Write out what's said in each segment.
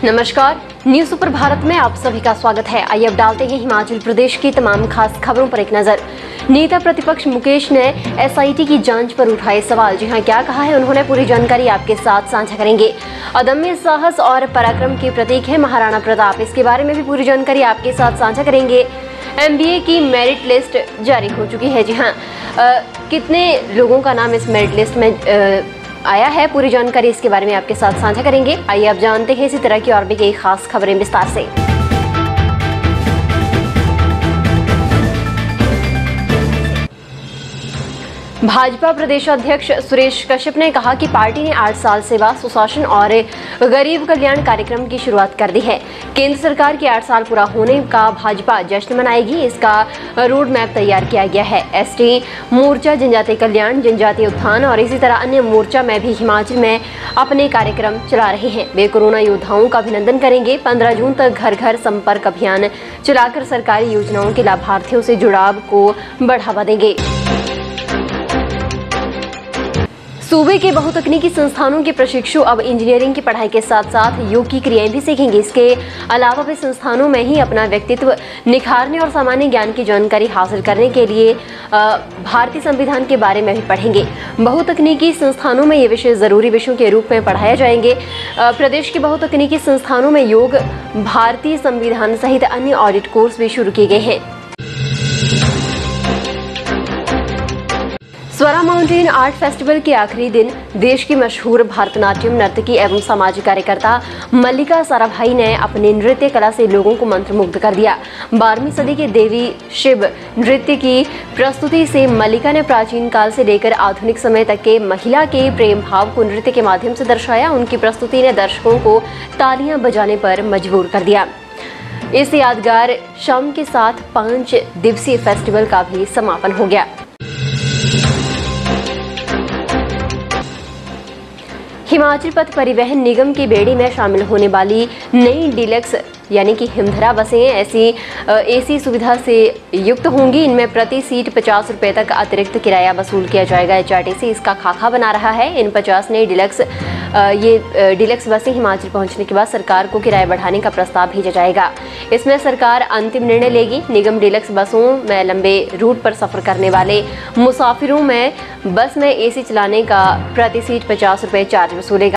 नमस्कार, news super Bharat में आप सभी का स्वागत है। आइए अब डालते हैं हिमाचल प्रदेश की तमाम खास खबरों पर एक नजर। नेता प्रतिपक्ष मुकेश ने एसआईटी की जांच पर उठाए सवाल। जी हां, क्या कहा है उन्होंने, पूरी जानकारी आपके साथ साझा करेंगे। अदम्य साहस और पराक्रम के प्रतीक है महाराणा प्रताप, इसके बारे में भी पूरी जानकारी आपके साथ साझा करेंगे। एमबीए की मेरिट लिस्ट जारी हो चुकी है। जी हाँ, कितने लोगों का नाम इस मेरिट लिस्ट में आया है, पूरी जानकारी इसके बारे में आपके साथ साझा करेंगे। आइए आप जानते हैं इसी तरह की और भी कई खास खबरें विस्तार से। भाजपा प्रदेश अध्यक्ष सुरेश कश्यप ने कहा कि पार्टी ने 8 साल सेवा, सुशासन और गरीब कल्याण कार्यक्रम की शुरुआत कर दी है। केंद्र सरकार के 8 साल पूरा होने का भाजपा जश्न मनाएगी, इसका रोड मैप तैयार किया गया है। एसटी मोर्चा, जनजातीय कल्याण, जनजातीय उत्थान और इसी तरह अन्य मोर्चा में भी हिमाचल में अपने कार्यक्रम चला रहे हैं। वे कोरोना योद्धाओं का अभिनंदन करेंगे। 15 जून तक घर घर संपर्क अभियान चलाकर सरकारी योजनाओं के लाभार्थियों से जुड़ाव को बढ़ावा देंगे। सूबे के बहुतकनीकी संस्थानों के प्रशिक्षु अब इंजीनियरिंग की पढ़ाई के साथ साथ योग की क्रियाएं भी सीखेंगे। इसके अलावा वे संस्थानों में ही अपना व्यक्तित्व निखारने और सामान्य ज्ञान की जानकारी हासिल करने के लिए भारतीय संविधान के बारे में भी पढ़ेंगे। बहुतकनीकी संस्थानों में ये विषय जरूरी विषयों के रूप में पढ़ाए जाएंगे। प्रदेश के बहुतकनीकी संस्थानों में योग, भारतीय संविधान सहित अन्य ऑडिट कोर्स भी शुरू किए गए हैं। स्वरा माउंटेन आर्ट फेस्टिवल के आखिरी दिन देश की मशहूर भरतनाट्यम नर्तकी एवं सामाजिक कार्यकर्ता मल्लिका साराभाई ने अपने नृत्य कला से लोगों को मंत्रमुग्ध कर दिया। 12वीं सदी के देवी शिव नृत्य की प्रस्तुति से मल्लिका ने प्राचीन काल से लेकर आधुनिक समय तक के महिला के प्रेम भाव को नृत्य के माध्यम से दर्शाया। उनकी प्रस्तुति ने दर्शकों को तालियां बजाने पर मजबूर कर दिया। इस यादगार शाम के साथ 5 दिवसीय फेस्टिवल का भी समापन हो गया। हिमाचल पथ परिवहन निगम की बेड़ी में शामिल होने वाली नई डीलक्स यानी कि हिमधरा बसें ऐसी एसी सुविधा से युक्त होंगी। इनमें प्रति सीट 50 रुपये तक अतिरिक्त किराया वसूल किया जाएगा। एचआरटीसी इसका खाका बना रहा है। इन 50 नई डीलक्स बसें हिमाचल पहुंचने के बाद सरकार को किराया बढ़ाने का प्रस्ताव भेजा जाएगा। इसमें सरकार अंतिम निर्णय लेगी। निगम डीलक्स बसों में लंबे रूट पर सफर करने वाले मुसाफिरों में बस में एसी चलाने का प्रति सीट 50 रुपये चार्ज वसूलेगा।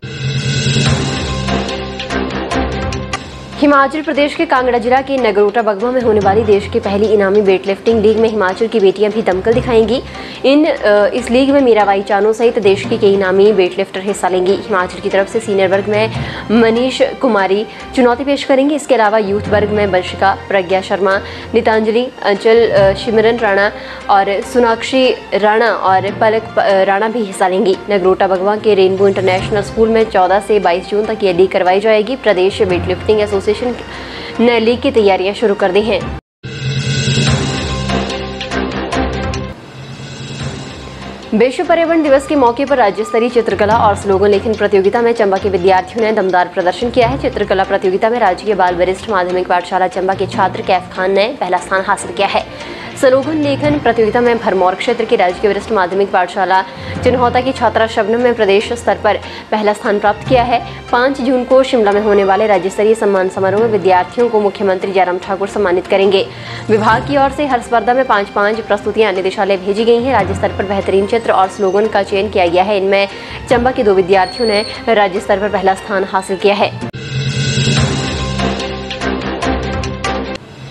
हिमाचल प्रदेश के कांगड़ा जिला के नगरोटा बगवा में होने वाली देश की पहली इनामी वेट लिफ्टिंग लीग में हिमाचल की बेटियां भी दमकल दिखाएंगी। इस लीग में मीराबाई चानू सहित देश की कई इनामी वेट लिफ्टर हिस्सा लेंगी। हिमाचल की तरफ से सीनियर वर्ग में मनीष कुमारी चुनौती पेश करेंगी। इसके अलावा यूथ वर्ग में वंशिका, प्रज्ञा शर्मा, नीतांजलि, अंचल, शिमरन राणा और सोनाक्षी राणा और पलक राणा भी हिस्सा लेंगी। नगरोटा बगवा के रेनबो इंटरनेशनल स्कूल में 14 से 22 जून तक ये लीग करवाई जाएगी। प्रदेश वेट लिफ्टिंग एसोसिएशन ने लीग की तैयारियां शुरू कर दी हैं। विश्व पर्यावरण दिवस के मौके पर राज्य स्तरीय चित्रकला और स्लोगन लेखन प्रतियोगिता में चंबा के विद्यार्थियों ने दमदार प्रदर्शन किया है। चित्रकला प्रतियोगिता में राज्य के बाल वरिष्ठ माध्यमिक पाठशाला चंबा के छात्र कैफ खान ने पहला स्थान हासिल किया है। स्लोगन लेखन प्रतियोगिता में भरमौर क्षेत्र की राज्य के वरिष्ठ माध्यमिक पाठशाला चिन्हौता की छात्रा शबनम ने प्रदेश स्तर पर पहला स्थान प्राप्त किया है। 5 जून को शिमला में होने वाले राज्य स्तरीय सम्मान समारोह में विद्यार्थियों को मुख्यमंत्री जयराम ठाकुर सम्मानित करेंगे। विभाग की ओर से हर स्पर्धा में 5-5 प्रस्तुतियां निदेशालय भेजी गई हैं। राज्य स्तर पर बेहतरीन चित्र और स्लोगन का चयन किया गया है। इनमें चंबा के 2 विद्यार्थियों ने राज्य स्तर पर पहला स्थान हासिल किया है।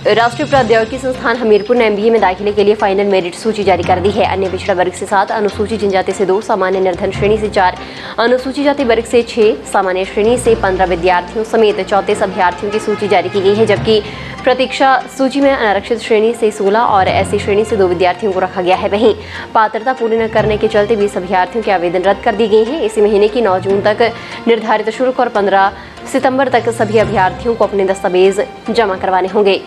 राष्ट्रीय प्रौद्योगिकी संस्थान हमीरपुर ने एमबीए में दाखिले के लिए फाइनल मेरिट सूची जारी कर दी है। अन्य पिछड़ा वर्ग से 7, अनुसूचित जनजाति से 2, सामान्य निर्धन श्रेणी से 4, अनुसूचित जाति वर्ग से 6, सामान्य श्रेणी से 15 विद्यार्थियों समेत 34 अभ्यर्थियों की सूची जारी की गई है। जबकि प्रतीक्षा सूची में अनारक्षित श्रेणी से 16 और एससी श्रेणी से 2 विद्यार्थियों को रखा गया है। वहीं पात्रता पूरी न करने के चलते 20 अभ्यर्थियों के आवेदन रद्द कर दिए गए हैं। इसी महीने की 9 जून तक निर्धारित शुल्क और 15 सितंबर तक सभी अभ्यर्थियों को अपने दस्तावेज जमा करवाने होंगे।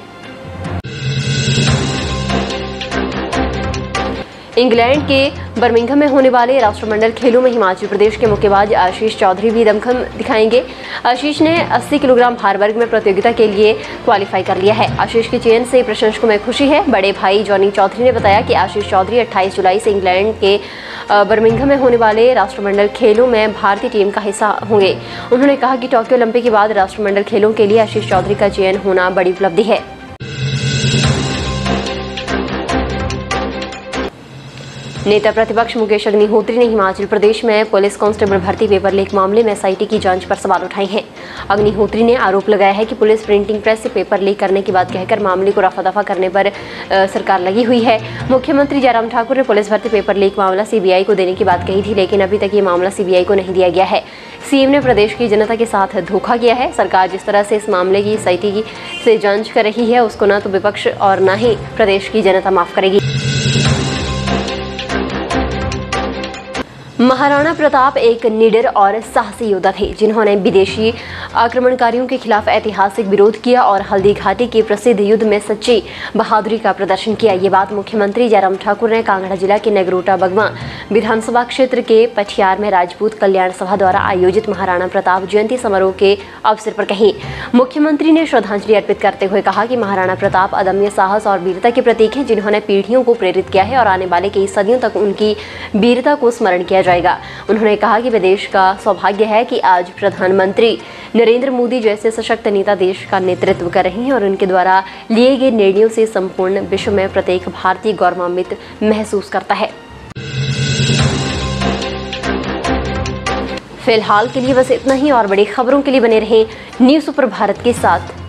इंग्लैंड के बर्मिंघम में होने वाले राष्ट्रमंडल खेलों में हिमाचल प्रदेश के मुक्केबाज आशीष चौधरी भी दमखम दिखाएंगे। आशीष ने 80 किलोग्राम भार वर्ग में प्रतियोगिता के लिए क्वालिफाई कर लिया है। आशीष के चयन से प्रशंसकों में खुशी है। बड़े भाई जॉनी चौधरी ने बताया कि आशीष चौधरी 28 जुलाई से इंग्लैंड के बर्मिंघम में होने वाले राष्ट्रमंडल खेलों में भारतीय टीम का हिस्सा होंगे। उन्होंने कहा कि टोक्यो ओलंपिक के बाद राष्ट्रमंडल खेलों के लिए आशीष चौधरी का चयन होना बड़ी उपलब्धि है। नेता प्रतिपक्ष मुकेश अग्निहोत्री ने हिमाचल प्रदेश में पुलिस कांस्टेबल भर्ती पेपर लीक मामले में एसआईटी की जांच पर सवाल उठाए हैं। अग्निहोत्री ने आरोप लगाया है कि पुलिस प्रिंटिंग प्रेस से पेपर लीक करने की बात कहकर मामले को रफा दफा करने पर सरकार लगी हुई है। मुख्यमंत्री जयराम ठाकुर ने पुलिस भर्ती पेपर लीक मामला सीबीआई को देने की बात कही थी, लेकिन अभी तक ये मामला सीबीआई को नहीं दिया गया है। सीएम ने प्रदेश की जनता के साथ धोखा किया है। सरकार जिस तरह से इस मामले की एसआईटी से जांच कर रही है, उसको न तो विपक्ष और न ही प्रदेश की जनता माफ करेगी। महाराणा प्रताप एक निडर और साहसी योद्धा थे, जिन्होंने विदेशी आक्रमणकारियों के खिलाफ ऐतिहासिक विरोध किया और हल्दी घाटी के प्रसिद्ध युद्ध में सच्ची बहादुरी का प्रदर्शन किया। ये बात मुख्यमंत्री जयराम ठाकुर ने कांगड़ा जिला के नगरोटा बगवा विधानसभा क्षेत्र के पठियार में राजपूत कल्याण सभा द्वारा आयोजित महाराणा प्रताप जयंती समारोह के अवसर पर कही। मुख्यमंत्री ने श्रद्धांजलि अर्पित करते हुए कहा कि महाराणा प्रताप अदम्य साहस और वीरता के प्रतीक हैं, जिन्होंने पीढ़ियों को प्रेरित किया है और आने वाले कई सदियों तक उनकी वीरता को स्मरण किया जाएगा। उन्होंने कहा कि देश का सौभाग्य है कि आज प्रधानमंत्री नरेंद्र मोदी जैसे सशक्त नेता देश का नेतृत्व कर रहे हैं और उनके द्वारा लिए गए निर्णयों से संपूर्ण विश्व में प्रत्येक भारतीय गौरवान्वित महसूस करता है। फिलहाल के लिए बस इतना ही और बड़ी खबरों के लिए बने रहें न्यूज़ सुपर भारत के साथ।